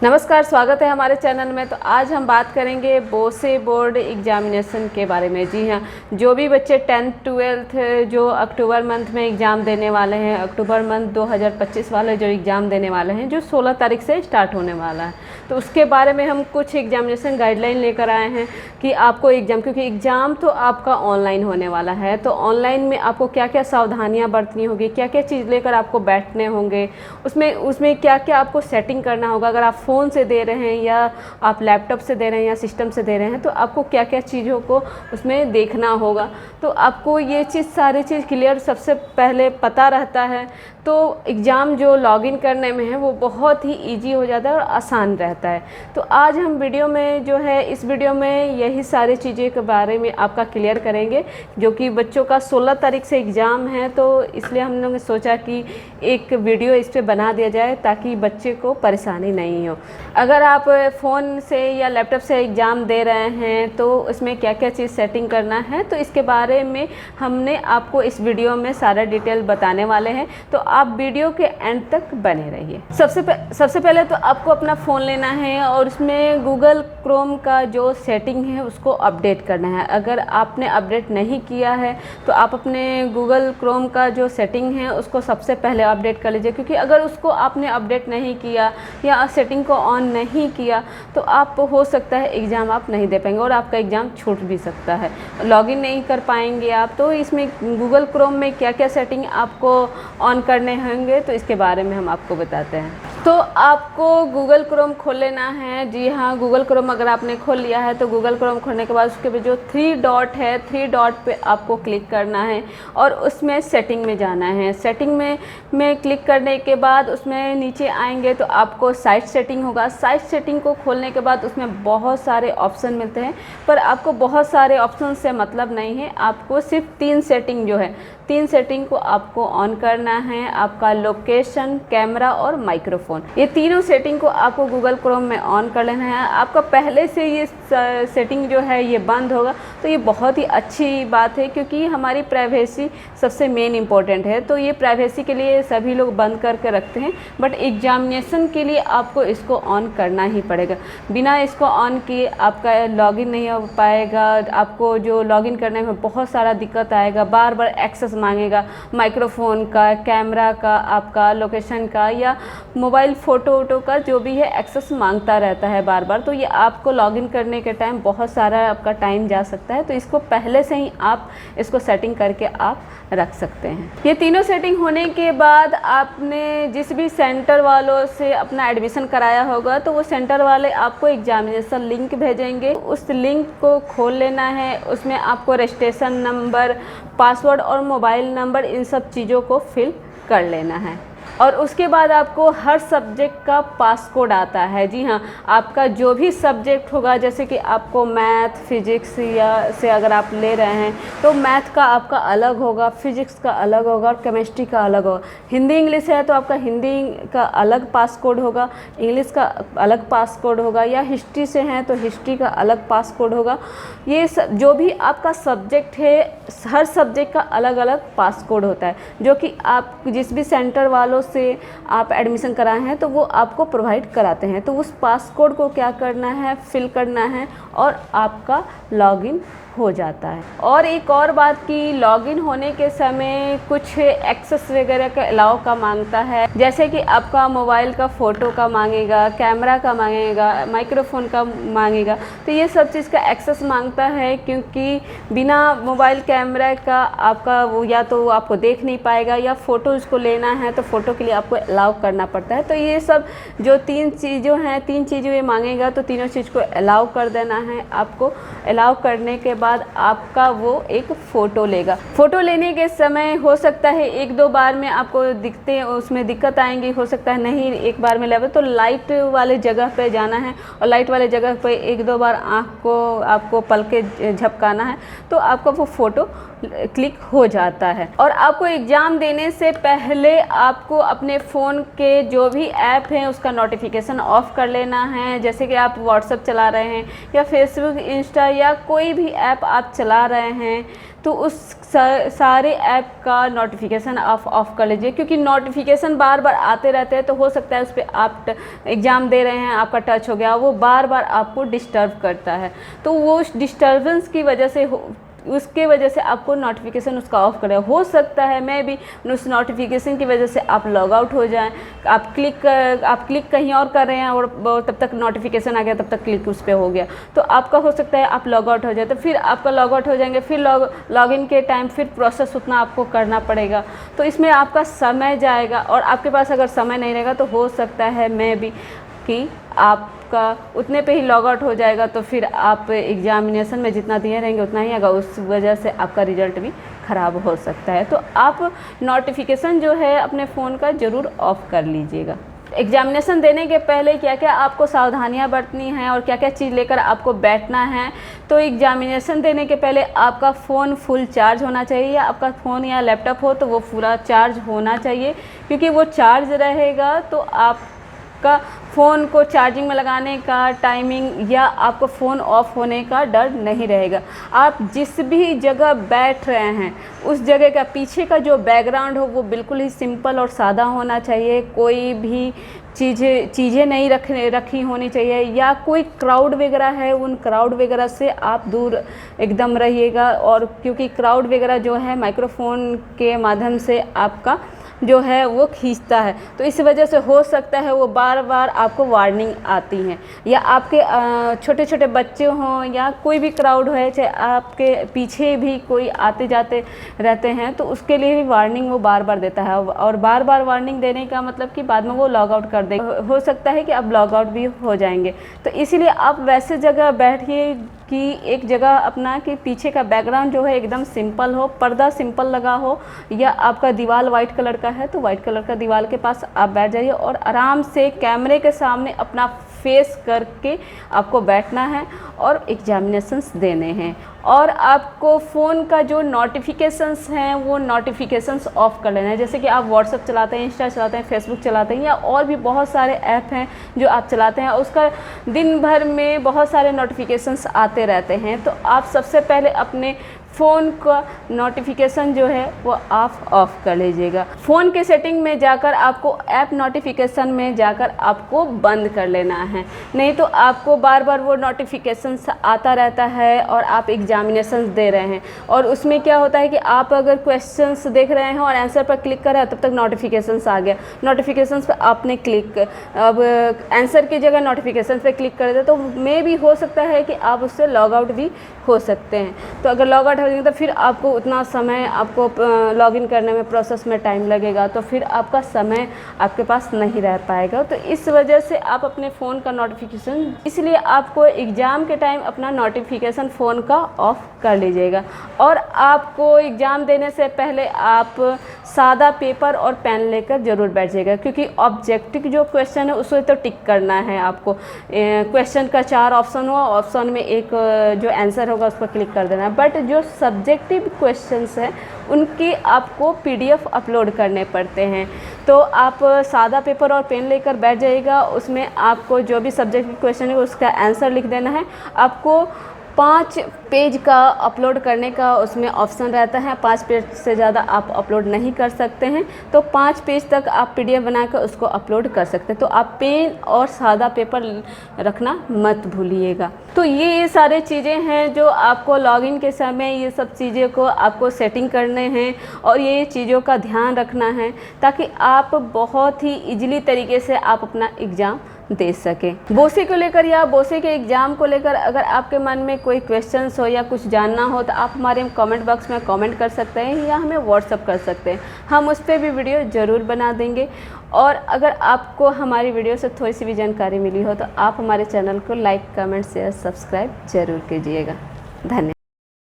नमस्कार, स्वागत है हमारे चैनल में। तो आज हम बात करेंगे बोसे बोर्ड एग्जामिनेशन के बारे में। जी हाँ, जो भी बच्चे 10th 12th जो अक्टूबर मंथ में एग्ज़ाम देने वाले हैं, अक्टूबर मंथ 2025 वाले जो एग्ज़ाम देने वाले हैं, जो 16 तारीख से स्टार्ट होने वाला है, तो उसके बारे में हम कुछ एग्जामिनेशन गाइडलाइन लेकर आए हैं कि आपको एग्ज़ाम, क्योंकि एग्ज़ाम तो आपका ऑनलाइन होने वाला है, तो ऑनलाइन में आपको क्या क्या सावधानियाँ बरतनी होगी, क्या क्या चीज़ लेकर आपको बैठने होंगे, उसमें क्या क्या आपको सेटिंग करना होगा। अगर आप फ़ोन से दे रहे हैं या आप लैपटॉप से दे रहे हैं या सिस्टम से दे रहे हैं, तो आपको क्या क्या चीज़ों को उसमें देखना होगा। तो आपको ये सारी चीज़ क्लियर सबसे पहले पता रहता है, तो एग्ज़ाम जो लॉगिन करने में है वो बहुत ही इजी हो जाता है और आसान रहता है। तो आज हम वीडियो में जो है, इस वीडियो में यही सारी चीज़ें के बारे में आपका क्लियर करेंगे, जो कि बच्चों का 16 तारीख से एग्ज़ाम है, तो इसलिए हम लोगों ने सोचा कि एक वीडियो इस पर बना दिया जाए ताकि बच्चे को परेशानी नहीं हो। अगर आप फ़ोन से या लैपटॉप से एग्ज़ाम दे रहे हैं तो उसमें क्या क्या चीज़ सेटिंग करना है, तो इसके बारे में हमने आपको इस वीडियो में सारा डिटेल बताने वाले हैं, तो आप वीडियो के एंड तक बने रहिए। सबसे पहले तो आपको अपना फ़ोन लेना है और उसमें गूगल क्रोम का जो सेटिंग है उसको अपडेट करना है। अगर आपने अपडेट नहीं किया है तो आप अपने गूगल क्रोम का जो सेटिंग है उसको सबसे पहले अपडेट कर लीजिए, क्योंकि अगर उसको आपने अपडेट नहीं किया या सेटिंग को ऑन नहीं किया तो आप हो सकता है एग्ज़ाम आप नहीं दे पाएंगे और आपका एग्ज़ाम छूट भी सकता है, लॉगिन नहीं कर पाएंगे आप। तो इसमें गूगल क्रोम में क्या क्या सेटिंग आपको ऑन करने होंगे, तो इसके बारे में हम आपको बताते हैं। तो आपको गूगल क्रोम खोल लेना है। जी हाँ, गूगल क्रोम अगर आपने खोल लिया है तो गूगल क्रोम खोलने के बाद उसके पे जो 3 डॉट है, 3 डॉट पे आपको क्लिक करना है और उसमें सेटिंग में जाना है। सेटिंग में क्लिक करने के बाद उसमें नीचे आएंगे तो आपको साइट सेटिंग होगा। साइट सेटिंग को खोलने के बाद उसमें बहुत सारे ऑप्शन मिलते हैं, पर आपको बहुत सारे ऑप्शन से मतलब नहीं है, आपको सिर्फ 3 सेटिंग जो है, 3 सेटिंग को आपको ऑन करना है। आपका लोकेशन, कैमरा और माइक्रोफोन, ये तीनों सेटिंग को आपको गूगल क्रोम में ऑन कर लेना है। आपका पहले से ये सेटिंग जो है ये बंद होगा तो ये बहुत ही अच्छी बात है, क्योंकि हमारी प्राइवेसी सबसे मेन इम्पोर्टेंट है। तो ये प्राइवेसी के लिए सभी लोग बंद करके रखते हैं, बट एग्जामिनेशन के लिए आपको इसको ऑन करना ही पड़ेगा। बिना इसको ऑन किए आपका लॉगिन नहीं हो पाएगा। आपको जो लॉगिन करने में बहुत सारा दिक्कत आएगा, बार बार एक्सेस मांगेगा, माइक्रोफोन का, कैमरा का, आपका लोकेशन का या मोबाइल फ़ोटो वोटो का जो भी है एक्सेस मांगता रहता है बार बार। तो ये आपको लॉगिन करने के टाइम बहुत सारा आपका टाइम जा सकता है, तो इसको पहले से ही आप इसको सेटिंग करके आप रख सकते हैं। ये तीनों सेटिंग होने के बाद आपने जिस भी सेंटर वालों से अपना एडमिशन कराया होगा तो वो सेंटर वाले आपको एग्जामिनेशन लिंक भेजेंगे। उस लिंक को खोल लेना है, उसमें आपको रजिस्ट्रेशन नंबर, पासवर्ड और मोबाइल नंबर, इन सब चीज़ों को फिल कर लेना है। और उसके बाद आपको हर सब्जेक्ट का पास कोड आता है। जी हाँ, आपका जो भी सब्जेक्ट होगा, जैसे कि आपको मैथ, फिजिक्स या से अगर आप ले रहे हैं तो मैथ का आपका अलग होगा, फिजिक्स का अलग होगा और केमिस्ट्री का अलग होगा। हिंदी इंग्लिश है तो आपका हिंदी का अलग पास कोड होगा, इंग्लिश का अलग पास कोड होगा, या हिस्ट्री से हैं तो हिस्ट्री का अलग पास कोड होगा। ये जो भी आपका सब्जेक्ट है, हर सब्जेक्ट का अलग अलग पास कोड होता है, जो कि आप जिस भी सेंटर वालों से आप एडमिशन कराए हैं तो वो आपको प्रोवाइड कराते हैं। तो उस पास कोड को क्या करना है, फिल करना है और आपका लॉगिन हो जाता है। और एक और बात कि लॉगिन होने के समय कुछ एक्सेस वगैरह का अलाउ का मांगता है, जैसे कि आपका मोबाइल का फ़ोटो का मांगेगा, कैमरा का मांगेगा, माइक्रोफोन का मांगेगा। तो ये सब चीज़ का एक्सेस मांगता है, क्योंकि बिना मोबाइल कैमरा का आपका वो या तो वो आपको देख नहीं पाएगा, या फ़ोटो उसको लेना है तो फ़ोटो के लिए आपको अलाउ करना पड़ता है। तो ये सब जो 3 चीज़ें ये मांगेगा, तो तीनों चीज़ को अलाउ कर देना है। आपको अलाउ करने के बाद आपका वो एक फ़ोटो लेगा। फ़ोटो लेने के समय हो सकता है 1-2 बार में आपको उसमें दिक्कत आएंगी, हो सकता है नहीं एक बार में लेवल, तो लाइट वाले जगह पे जाना है और लाइट वाले जगह पे 1-2 बार आँख को आपको पल के झपकाना है, तो आपका वो फ़ोटो क्लिक हो जाता है। और आपको एग्ज़ाम देने से पहले आपको अपने फ़ोन के जो भी ऐप हैं उसका नोटिफिकेशन ऑफ़ कर लेना है। जैसे कि आप व्हाट्सएप चला रहे हैं या फेसबुक, इंस्टा या कोई भी ऐप आप चला रहे हैं तो उस सारे ऐप का नोटिफिकेशन आप ऑफ़ कर लीजिए, क्योंकि नोटिफिकेशन बार बार आते रहते हैं तो हो सकता है उस पर आप एग्ज़ाम दे रहे हैं, आपका टच हो गया, वो बार बार आपको डिस्टर्ब करता है। तो वो उस डिस्टर्बेंस की वजह से उसके वजह से आपको नोटिफिकेशन उसका ऑफ़ करें। हो सकता है मैं भी उस नोटिफिकेशन की वजह से आप लॉग आउट हो जाएं, आप क्लिक कहीं और कर रहे हैं और तब तक नोटिफिकेशन आ गया, तब तक क्लिक उस पर हो गया, तो आपका हो सकता है आप लॉग आउट हो जाए। तो फिर आपका लॉग आउट हो जाएंगे, फिर लॉगिन के टाइम फिर प्रोसेस उतना आपको करना पड़ेगा, तो इसमें आपका समय जाएगा। और आपके पास अगर समय नहीं रहेगा तो हो सकता है मैं भी कि आपका उतने पे ही लॉग आउट हो जाएगा, तो फिर आप एग्जामिनेशन में जितना दिए रहेंगे उतना ही आएगा, उस वजह से आपका रिजल्ट भी ख़राब हो सकता है। तो आप नोटिफिकेशन जो है अपने फ़ोन का ज़रूर ऑफ़ कर लीजिएगा। एग्जामिनेशन देने के पहले क्या क्या आपको सावधानियां बरतनी हैं और क्या क्या चीज़ लेकर आपको बैठना है। तो एग्जामिनेशन देने के पहले आपका फ़ोन फुल चार्ज होना चाहिए, या आपका फ़ोन या लैपटॉप हो तो वो पूरा चार्ज होना चाहिए, क्योंकि वो चार्ज रहेगा तो आपका फ़ोन को चार्जिंग में लगाने का टाइमिंग या आपको फ़ोन ऑफ होने का डर नहीं रहेगा। आप जिस भी जगह बैठ रहे हैं उस जगह का पीछे का जो बैकग्राउंड हो वो बिल्कुल ही सिंपल और सादा होना चाहिए। कोई भी चीज़ें नहीं रखी होनी चाहिए, या कोई क्राउड वगैरह है उन क्राउड वगैरह से आप दूर एकदम रहिएगा। और क्योंकि क्राउड वगैरह जो है माइक्रोफोन के माध्यम से आपका जो है वो खींचता है, तो इस वजह से हो सकता है वो बार बार आपको वार्निंग आती हैं, या आपके छोटे छोटे बच्चे हों या कोई भी क्राउड है, चाहे आपके पीछे भी कोई आते जाते रहते हैं, तो उसके लिए भी वार्निंग वो बार बार देता है। और बार बार वार्निंग देने का मतलब कि बाद में वो लॉग आउट कर दे, हो सकता है कि आप लॉग आउट भी हो जाएंगे। तो इसीलिए आप वैसे जगह बैठिए कि एक जगह अपना कि पीछे का बैकग्राउंड जो है एकदम सिंपल हो, पर्दा सिंपल लगा हो, या आपका दीवार वाइट कलर का है तो वाइट कलर का दीवार के पास आप बैठ जाइए और आराम से कैमरे के सामने अपना फेस करके आपको बैठना है और एग्जामिनेशंस देने हैं। और आपको फ़ोन का जो नोटिफिकेशंस हैं वो नोटिफिकेशंस ऑफ़ कर लेना है। जैसे कि आप व्हाट्सएप चलाते हैं, इंस्टा चलाते हैं, फेसबुक चलाते हैं, या और भी बहुत सारे ऐप हैं जो आप चलाते हैं, उसका दिन भर में बहुत सारे नोटिफिकेशंस आते रहते हैं। तो आप सबसे पहले अपने फ़ोन का नोटिफिकेशन जो है वो आप ऑफ़ कर लीजिएगा। फ़ोन के सेटिंग में जाकर आपको ऐप नोटिफिकेशन में जाकर आपको बंद कर लेना है, नहीं तो आपको बार बार वो नोटिफिकेशंस आता रहता है और आप एग्जामिनेशंस दे रहे हैं। और उसमें क्या होता है कि आप अगर क्वेश्चंस देख रहे हैं और आंसर पर क्लिक कर रहे हैं तब तक नोटिफिकेशंस आ गया, नोटिफिकेशंस पर आपने क्लिक, अब आंसर की जगह नोटिफिकेशन पर क्लिक कर दे तो मे भी हो सकता है कि आप उससे लॉग आउट भी हो सकते हैं। तो अगर लॉग आउट हो जाएंगे तो फिर आपको उतना समय आपको लॉगिन करने में प्रोसेस में टाइम लगेगा, तो फिर आपका समय आपके पास नहीं रह पाएगा। तो इस वजह से आप अपने फ़ोन का नोटिफिकेशन, इसलिए आपको एग्ज़ाम के टाइम अपना नोटिफिकेशन फ़ोन का ऑफ़ कर लीजिएगा। और आपको एग्ज़ाम देने से पहले आप सादा पेपर और पेन लेकर ज़रूर बैठिएगा, क्योंकि ऑब्जेक्टिव जो क्वेश्चन है उसको तो टिक करना है आपको। क्वेश्चन का 4 ऑप्शन हो, ऑप्शन में एक जो आंसर होगा उस पर क्लिक कर देना है। बट जो सब्जेक्टिव क्वेश्चंस हैं उनकी आपको PDF अपलोड करने पड़ते हैं। तो आप सादा पेपर और पेन लेकर बैठ जाइएगा, उसमें आपको जो भी सब्जेक्टिव क्वेश्चन है उसका आंसर लिख देना है। आपको 5 पेज का अपलोड करने का उसमें ऑप्शन रहता है, 5 पेज से ज़्यादा आप अपलोड नहीं कर सकते हैं, तो 5 पेज तक आप PDF बनाकर उसको अपलोड कर सकते हैं। तो आप पेन और सादा पेपर रखना मत भूलिएगा। तो ये सारे चीज़ें हैं जो आपको लॉगिन के समय ये सब चीज़ें को आपको सेटिंग करने हैं और ये चीज़ों का ध्यान रखना है, ताकि आप बहुत ही ईजिली तरीके से आप अपना एग्ज़ाम दे सकें। बोसे को लेकर या बोसे के एग्ज़ाम को लेकर अगर आपके मन में कोई क्वेश्चंस हो या कुछ जानना हो तो आप हमारे कमेंट बॉक्स में कमेंट कर सकते हैं या हमें व्हाट्सअप कर सकते हैं, हम उस पर भी वीडियो ज़रूर बना देंगे। और अगर आपको हमारी वीडियो से थोड़ी सी भी जानकारी मिली हो तो आप हमारे चैनल को लाइक, कमेंट, शेयर, सब्सक्राइब ज़रूर कीजिएगा। धन्यवाद।